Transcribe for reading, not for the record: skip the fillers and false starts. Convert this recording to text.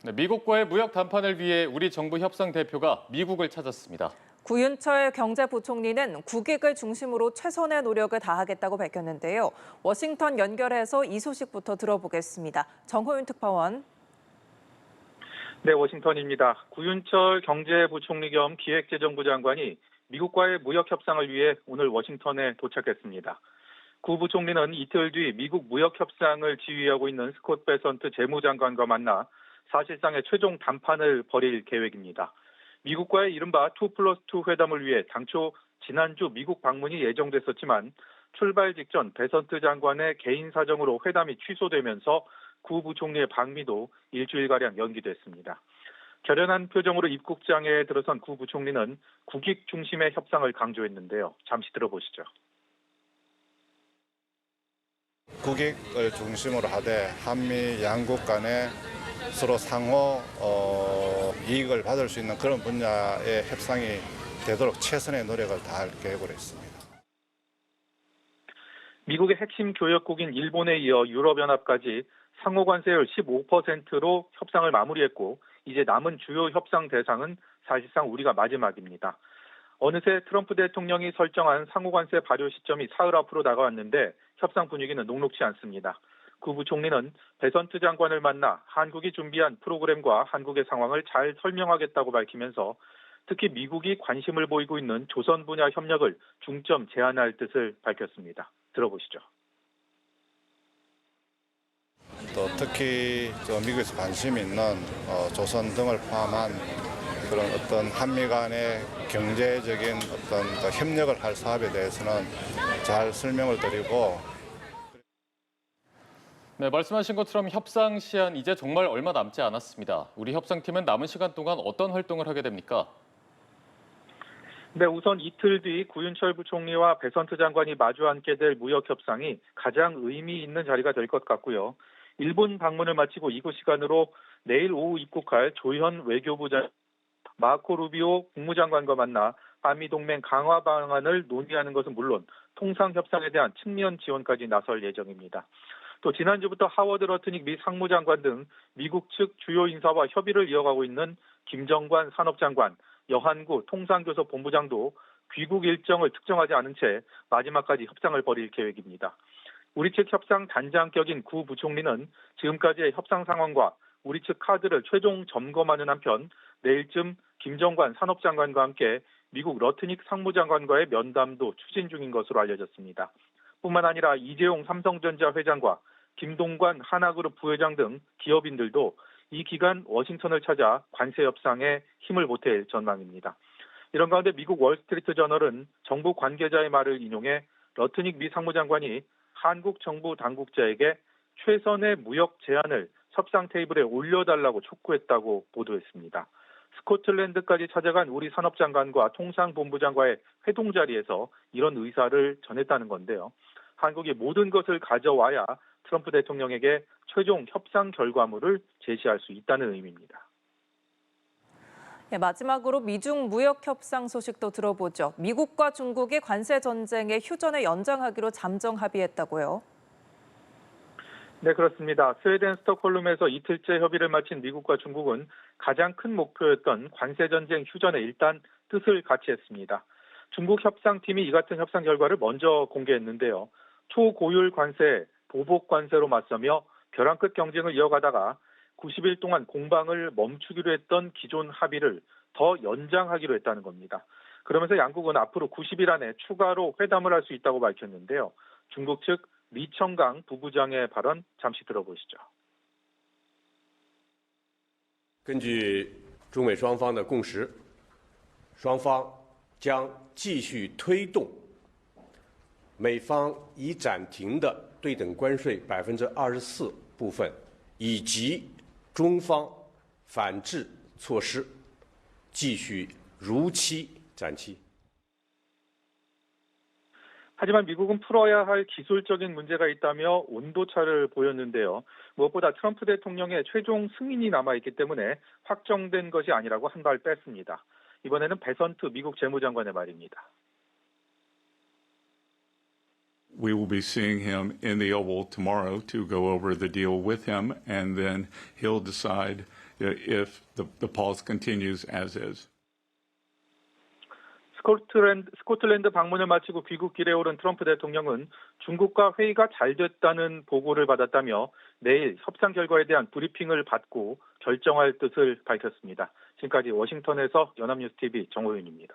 네, 미국과의 무역談판을 위해 우리 정부 협상 대표가 미국을 찾았습니다. 구윤철 경제부총리는 국익을 중심으로 최선의 노력을 다하겠다고 밝혔는데요. 워싱턴 연결해서 이 소식부터 들어보겠습니다. 정호윤 특파원. 네, 워싱턴입니다. 구윤철 경제부총리 겸 기획재정부 장관이 미국과의 무역 협상을 위해 오늘 워싱턴에 도착했습니다. 구 부총리는 이틀 뒤 미국 무역 협상을 지휘하고 있는 스콧 베선트 재무장관과 만나 사실상의 최종談판을 벌일 계획입니다. 미국과의 이른바 2+2 회담을 위해 당초 지난주 미국 방문이 예정됐었지만 출발 직전 베선트 장관의 개인 사정으로 회담이 취소되면서 구 부총리의 방미도 일주일가량 연기됐습니다. 결연한 표정으로 입국장에 들어선 구 부총리는 국익 중심의 협상을 강조했는데요. 잠시 들어보시죠. 국익을 중심으로 하되 한미 양국 간에 서로 상호 이익을 받을 수 있는 그런 분야의 협상이 되도록 최선의 노력을 다할 계획으로 했습니다. 미국의 핵심 교역국인 일본에 이어 유럽연합까지 상호 관세율 15%로 협상을 마무리했고 이제 남은 주요 협상 대상은 사실상 우리가 마지막입니다. 어느새 트럼프 대통령이 설정한 상호 관세 발효 시점이 사흘 앞으로 다가왔는데 협상 분위기는 녹록지 않습니다. 구 부총리는 베선트 장관을 만나 한국이 준비한 프로그램과 한국의 상황을 잘 설명하겠다고 밝히면서 특히 미국이 관심을 보이고 있는 조선 분야 협력을 중점 제안할 뜻을 밝혔습니다. 들어보시죠. 또 특히 미국에서 관심 있는 조선 등을 포함한 그런 어떤 한미 간의 경제적인 어떤 협력을 할 사업에 대해서는 잘 설명을 드리고. 네, 말씀하신 것처럼 협상 시한 이제 정말 얼마 남지 않았습니다. 우리 협상팀은 남은 시간 동안 어떤 활동을 하게 됩니까? 네, 우선 이틀 뒤 구윤철 부총리와 베선트 장관이 마주 앉게 될 무역 협상이 가장 의미 있는 자리가 될 것 같고요. 일본 방문을 마치고 이곳 시간으로 내일 오후 입국할 조현 외교부장 마코 루비오 국무장관과 만나 한미동맹 강화 방안을 논의하는 것은 물론 통상협상에 대한 측면 지원까지 나설 예정입니다. 또 지난주부터 하워드 러트닉 미 상무장관 등 미국 측 주요 인사와 협의를 이어가고 있는 김정관 산업장관, 여한구 통상교섭 본부장도 귀국 일정을 특정하지 않은 채 마지막까지 협상을 벌일 계획입니다. 우리 측 협상 단장격인 구 부총리는 지금까지의 협상 상황과 우리 측 카드를 최종 점검하는 한편 내일쯤 김정관 산업장관과 함께 미국 러트닉 상무장관과의 면담도 추진 중인 것으로 알려졌습니다. 뿐만 아니라 이재용 삼성전자 회장과 김동관 하나그룹 부회장 등 기업인들도 이 기간 워싱턴을 찾아 관세 협상에 힘을 보탤 전망입니다. 이런 가운데 미국 월스트리트 저널은 정부 관계자의 말을 인용해 러트닉 미 상무장관이 한국 정부 당국자에게 최선의 무역 제안을 협상 테이블에 올려달라고 촉구했다고 보도했습니다. 스코틀랜드까지 찾아간 우리 산업장관과 통상본부장과의 회동 자리에서 이런 의사를 전했다는 건데요. 한국이 모든 것을 가져와야 트럼프 대통령에게 최종 협상 결과물을 제시할 수 있다는 의미입니다. 네, 마지막으로 미중 무역 협상 소식도 들어보죠. 미국과 중국이 관세 전쟁의 휴전을 연장하기로 잠정 합의했다고요. 네, 그렇습니다. 스웨덴 스톡홀름에서 이틀째 협의를 마친 미국과 중국은 가장 큰 목표였던 관세전쟁 휴전에 일단 뜻을 같이 했습니다. 중국 협상팀이 이 같은 협상 결과를 먼저 공개했는데요. 초고율 관세, 보복 관세로 맞서며 벼랑 끝 경쟁을 이어가다가 90일 동안 공방을 멈추기로 했던 기존 합의를 더 연장하기로 했다는 겁니다. 그러면서 양국은 앞으로 90일 안에 추가로 회담을 할 수 있다고 밝혔는데요. 중국 측 리청강 부부장의 발언 잠시 들어보시죠. 根据中美双方的共识，双方将继续推动美方已暂停的对等关税24%部分，以及中方反制措施，继续如期展期。 하지만 미국은 풀어야 할 기술적인 문제가 있다며 온도차를 보였는데요. 무엇보다 트럼프 대통령의 최종 승인이 남아있기 때문에 확정된 것이 아니라고 한 발 뺐습니다. 이번에는 베선트 미국 재무장관의 말입니다. We will be seeing him in the Oval tomorrow to go over the deal with him, and then he'll decide if the pause continues as is. 스코틀랜드 방문을 마치고 귀국길에 오른 트럼프 대통령은 중국과 회의가 잘 됐다는 보고를 받았다며 내일 협상 결과에 대한 브리핑을 받고 결정할 뜻을 밝혔습니다. 지금까지 워싱턴에서 연합뉴스TV 정호윤입니다.